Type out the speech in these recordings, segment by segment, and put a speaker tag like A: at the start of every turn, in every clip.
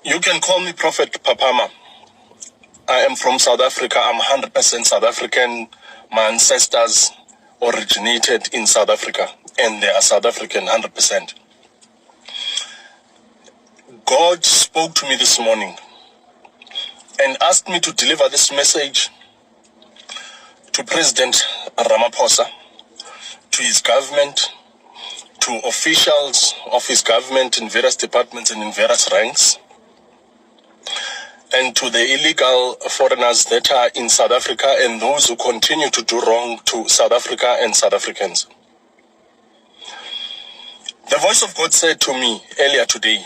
A: You can call me Prophet Papama. I am from South Africa. I'm 100% South African. My ancestors originated in South Africa, and they are South African 100%. God spoke to me this morning and asked me to deliver this message to President Ramaphosa, to his government, to officials of his government in various departments and in various ranks, and to the illegal foreigners that are in South Africa and those who continue to do wrong to South Africa and South Africans. The voice of God said to me earlier today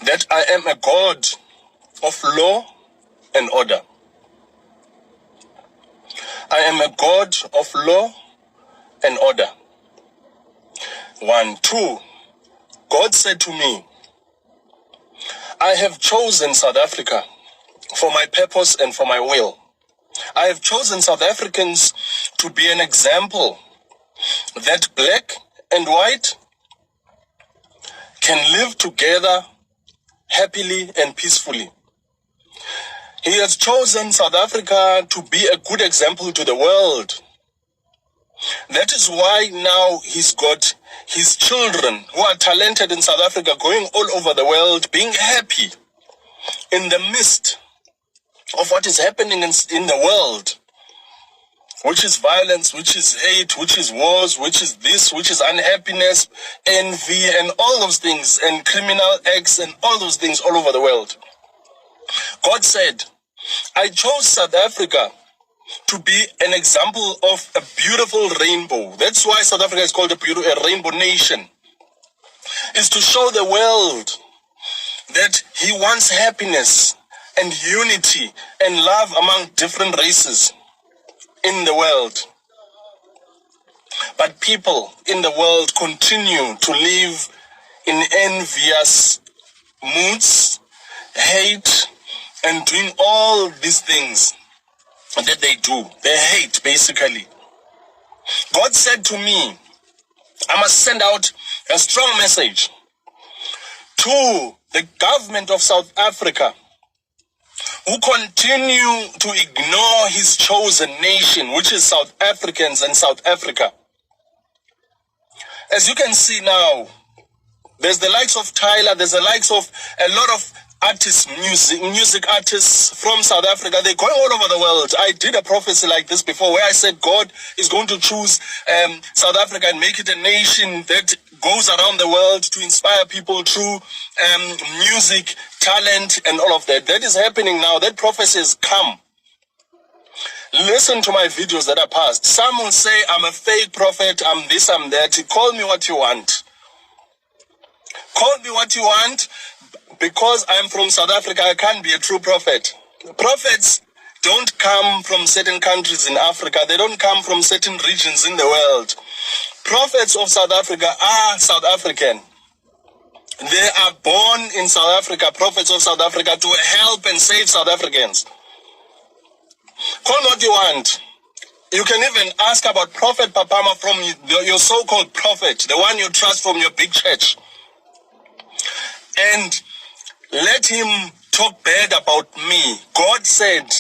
A: that I am a God of law and order. I am a God of law and order. 1, 2. God said to me, I have chosen South Africa for my purpose and for my will. I have chosen South Africans to be an example that black and white can live together happily and peacefully. He has chosen South Africa to be a good example to the world. That is why now he's got his children who are talented in South Africa going all over the world, being happy in the midst of what is happening in the world, which is violence, which is hate, which is wars, which is this, which is unhappiness, envy, and all those things, and criminal acts, and all those things all over the world. God said, I chose South Africa to be an example of a beautiful rainbow. That's why South Africa is called a rainbow nation. Is to show the world that he wants happiness and unity and love among different races in the world. But people in the world continue to live in envious moods, hate, and doing all these things that they do. They hate, basically. God said to me, I must send out a strong message to the government of South Africa, who continue to ignore his chosen nation, which is South Africans and South Africa. As you can see now, there's the likes of Tyler, there's the likes of a lot of artists, music artists from South Africa. They're going all over the world. I did a prophecy like this before where I said God is going to choose South Africa and make it a nation that goes around the world to inspire people through music, talent, and all of that. That is happening now. That prophecy has come. Listen to my videos that are past. Some will say, I'm a fake prophet, I'm this, I'm that. Call me what you want. Call me what you want. Because I'm from South Africa, I can't be a true prophet. Prophets don't come from certain countries in Africa. They don't come from certain regions in the world. Prophets of South Africa are South African. They are born in South Africa, prophets of South Africa, to help and save South Africans. Call what you want. You can even ask about Prophet Papama from your so-called prophet, the one you trust from your big church. And let him talk bad about me. God said,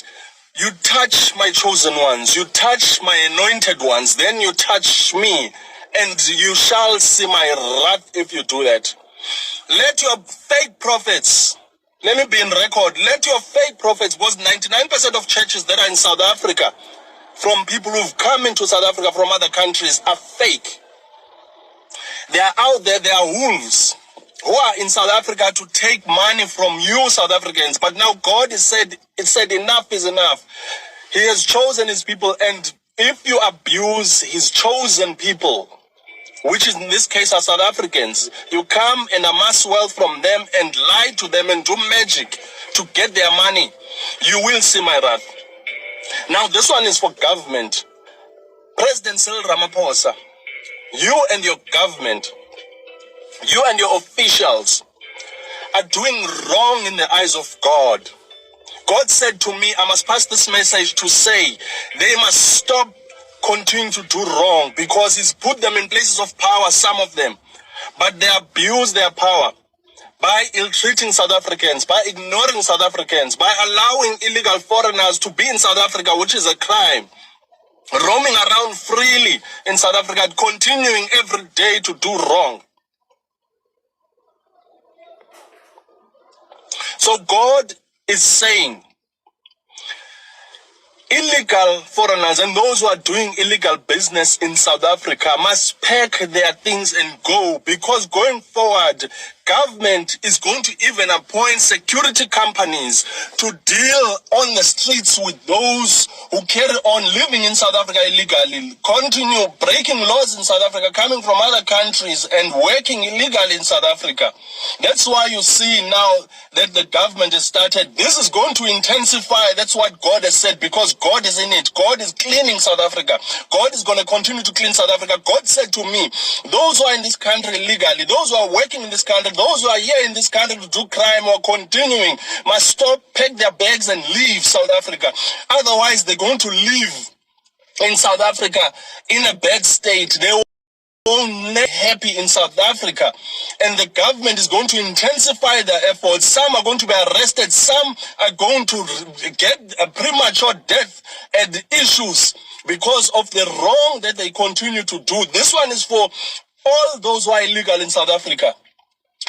A: you touch my chosen ones, you touch my anointed ones, then you touch me, and you shall see my wrath if you do that. Let your fake prophets, let me be in record, let your fake prophets, because 99% of churches that are in South Africa, from people who've come into South Africa from other countries, are fake. They are out there, they are wolves who are in South Africa to take money from you South Africans. But now God has said, enough is enough. He has chosen his people, and if you abuse his chosen people, which is in this case are South Africans, you come and amass wealth from them and lie to them and do magic to get their money, you will see my wrath. Now this one is for government. President Cyril Ramaphosa, you and your government, you and your officials are doing wrong in the eyes of God. God said to me, I must pass this message to say they must stop continuing to do wrong, because he's put them in places of power, some of them, but they abuse their power. by ill-treating South Africans, by ignoring South Africans, by allowing illegal foreigners to be in South Africa, which is a crime, roaming around freely in South Africa, continuing every day to do wrong. So God is saying, illegal foreigners and those who are doing illegal business in South Africa must pack their things and go, because going forward, government is going to even appoint security companies to deal on the streets with those who carry on living in South Africa illegally, continue breaking laws in South Africa, coming from other countries and working illegally in South Africa. That's why you see now that the government has started. This is going to intensify. That's what God has said, because God is in it. God is cleaning South Africa. God is going to continue to clean South Africa. God said to me, those who are in this country illegally, those who are working in this country, those who are here in this country to do crime or continuing, must stop, pack their bags and leave South Africa. Otherwise, they're going to live in South Africa in a bad state. They won't be happy in South Africa, and the government is going to intensify their efforts. Some are going to be arrested, some are going to get a premature death and issues because of the wrong that they continue to do. This one is for all those who are illegal in South Africa.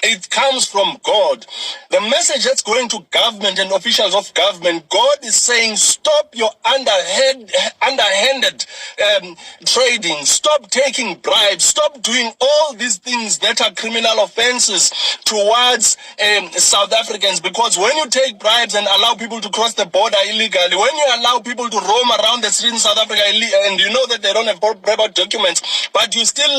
A: It comes from God. The message that's going to government and officials of government, God is saying, stop your underhanded trading. Stop taking bribes. Stop doing all these things that are criminal offenses towards South Africans. Because when you take bribes and allow people to cross the border illegally, when you allow people to roam around the streets in South Africa, and you know that they don't have proper documents, but you still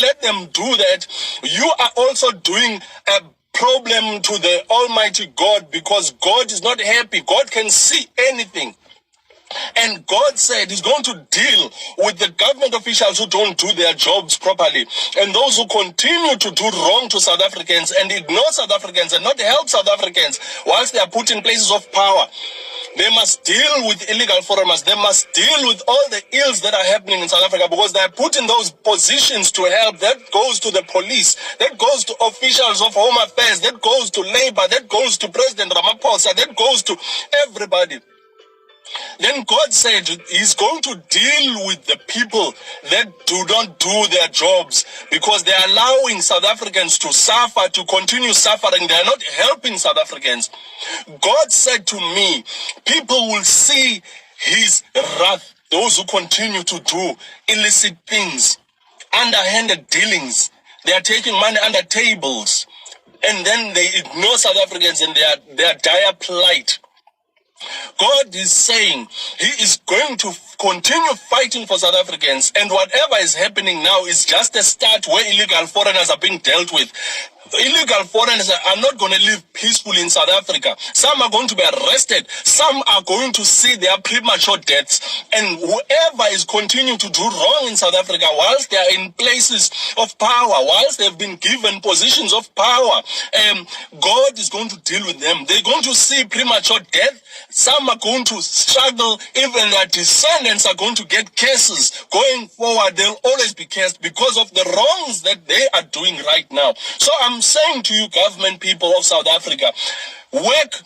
A: let them do that, you are also doing a problem to the Almighty God, because God is not happy. God can see anything. And God said he's going to deal with the government officials who don't do their jobs properly, and those who continue to do wrong to South Africans and ignore South Africans and not help South Africans whilst they are put in places of power. They must deal with illegal foreigners. They must deal with all the ills that are happening in South Africa, because they are put in those positions to help. That goes to the police. That goes to officials of Home Affairs. That goes to Labour. That goes to President Ramaphosa. That goes to everybody. Then God said he's going to deal with the people that do not do their jobs, because they are allowing South Africans to suffer, to continue suffering. They are not helping South Africans. God said to me, people will see his wrath, those who continue to do illicit things, underhanded dealings. They are taking money under tables, and then they ignore South Africans and their dire plight. God is saying he is going to continue fighting for South Africans, and whatever is happening now is just a start where illegal foreigners are being dealt with. Illegal foreigners are not going to live peacefully in South Africa. Some are going to be arrested. Some are going to see their premature deaths. And whoever is continuing to do wrong in South Africa, whilst they are in places of power, whilst they've been given positions of power, God is going to deal with them. They're going to see premature death. Some are going to struggle. Even their descendants are going to get cases. Going forward, they'll always be cursed because of the wrongs that they are doing right now. So I'm saying to you, government people of South Africa, work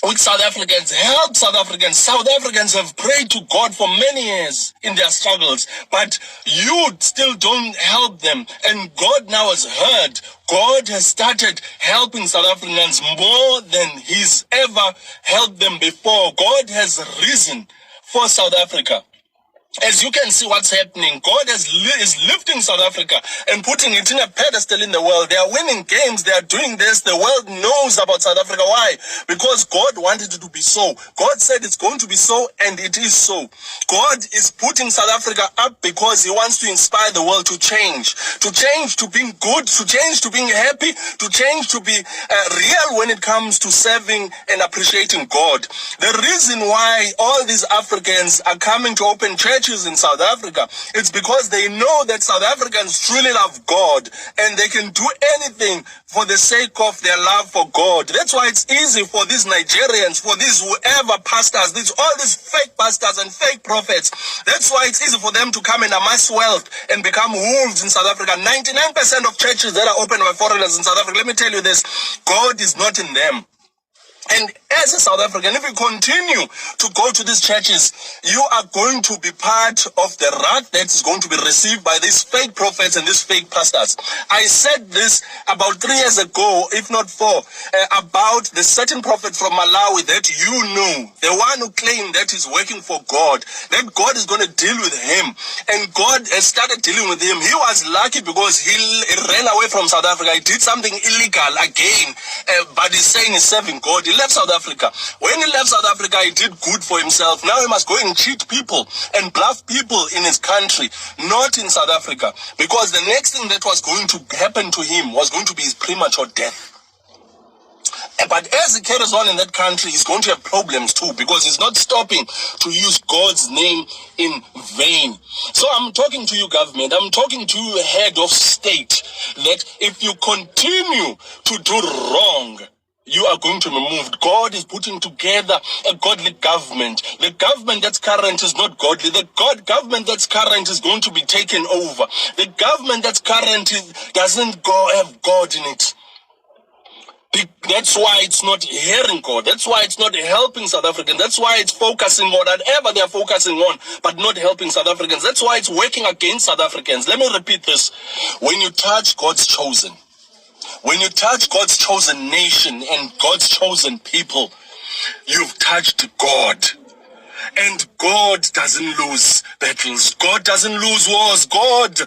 A: with South Africans, help South Africans. South Africans have prayed to God for many years in their struggles, but you still don't help them. And God now has heard. God has started helping South Africans more than he's ever helped them before. God has risen for South Africa. As you can see what's happening, God is lifting South Africa and putting it in a pedestal in the world. They are winning games. They are doing this. The world knows about South Africa. Why? Because God wanted it to be so. God said it's going to be so, and it is so. God is putting South Africa up because he wants to inspire the world to change to being good, to change to being happy, to change to be real when it comes to serving and appreciating God. The reason why all these Africans are coming to open churches churches in South Africa, it's because they know that South Africans truly love God and they can do anything for the sake of their love for God. That's why it's easy for these Nigerians, for these whoever pastors, all these fake pastors and fake prophets. That's why it's easy for them to come and amass wealth and become wolves in South Africa. 99% of churches that are opened by foreigners in South Africa, let me tell you this, God is not in them. And as a South African, if you continue to go to these churches, you are going to be part of the wrath that is going to be received by these fake prophets and these fake pastors. I said this about 3 years ago, if not 4, about the certain prophet from Malawi that you know, the one who claimed that he's working for God, that God is going to deal with him. And God has started dealing with him. He was lucky because he ran away from South Africa. He did something illegal again, but he's saying he's serving God. He left South Africa. When he left South Africa, he did good for himself. Now he must go and cheat people and bluff people in his country, not in South Africa. Because the next thing that was going to happen to him was going to be his premature death. But as he carries on in that country, he's going to have problems too, because he's not stopping to use God's name in vain. So I'm talking to you, government. I'm talking to you, head of state, that if you continue to do wrong, you are going to be moved. God is putting together a godly government. The government that's current is not godly. The government that's current is going to be taken over. The government that's current doesn't have God in it. That's why it's not hearing God. That's why it's not helping South Africans. That's why it's focusing on whatever they're focusing on, but not helping South Africans. That's why it's working against South Africans. Let me repeat this. When you touch God's chosen, when you touch God's chosen nation and God's chosen people, you've touched God. And God doesn't lose battles. God doesn't lose wars. God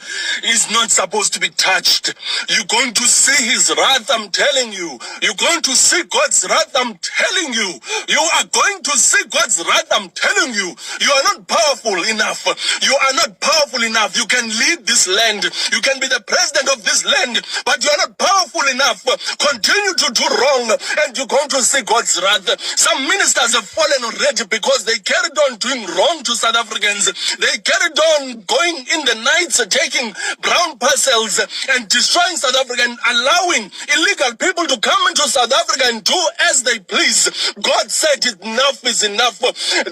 A: is not supposed to be touched. You're going to see his wrath, I'm telling you. You're going to see God's wrath, I'm telling you. You are going to see God's wrath, I'm telling you. You are not powerful enough. You are not powerful enough. You can lead this land. You can be the president of this land, but you are not powerful enough. Continue to do wrong, and you're going to see God's wrath. Some ministers have fallen already because they carried on doing wrong to South Africans. They carried on going in the nights, taking brown parcels and destroying South Africa and allowing illegal people to come into South Africa and do as they please. God said enough is enough.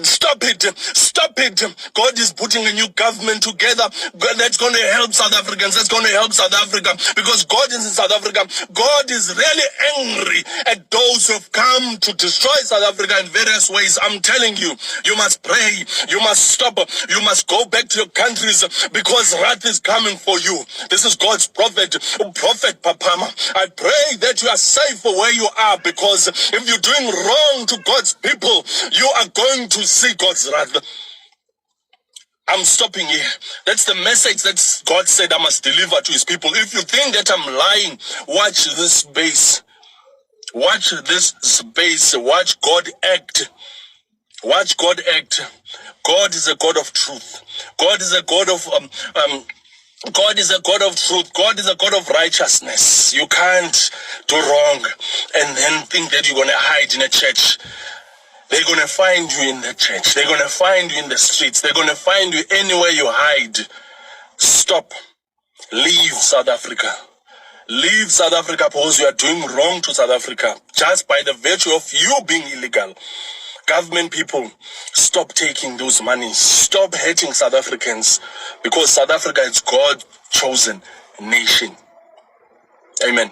A: Stop it. Stop it. God is putting a new government together that's going to help South Africans. That's going to help South Africa, because God is in South Africa. God is really angry at those who have come to destroy South Africa in various ways. I'm telling you, you must pray. You must stop. You must go back to your countries, because wrath is coming for you. This is God's prophet, Prophet Papama. I pray that you are safe where you are, because if you're doing wrong to God's people, you are going to see God's wrath. I'm stopping here. That's the message that God said I must deliver to his people. If you think that I'm lying, watch this space. Watch this space. Watch God act. Watch God act. God is a God of truth. God is a God of God is a God of truth. God is a God of righteousness. You can't do wrong and then think that you're going to hide in a church. They're going to find you in the church. They're going to find you in the streets. They're going to find you anywhere you hide. Stop. Leave South Africa. Leave South Africa, because you are doing wrong to South Africa just by the virtue of you being illegal. Government people, stop taking those monies. Stop hating South Africans, because South Africa is God's chosen nation. Amen.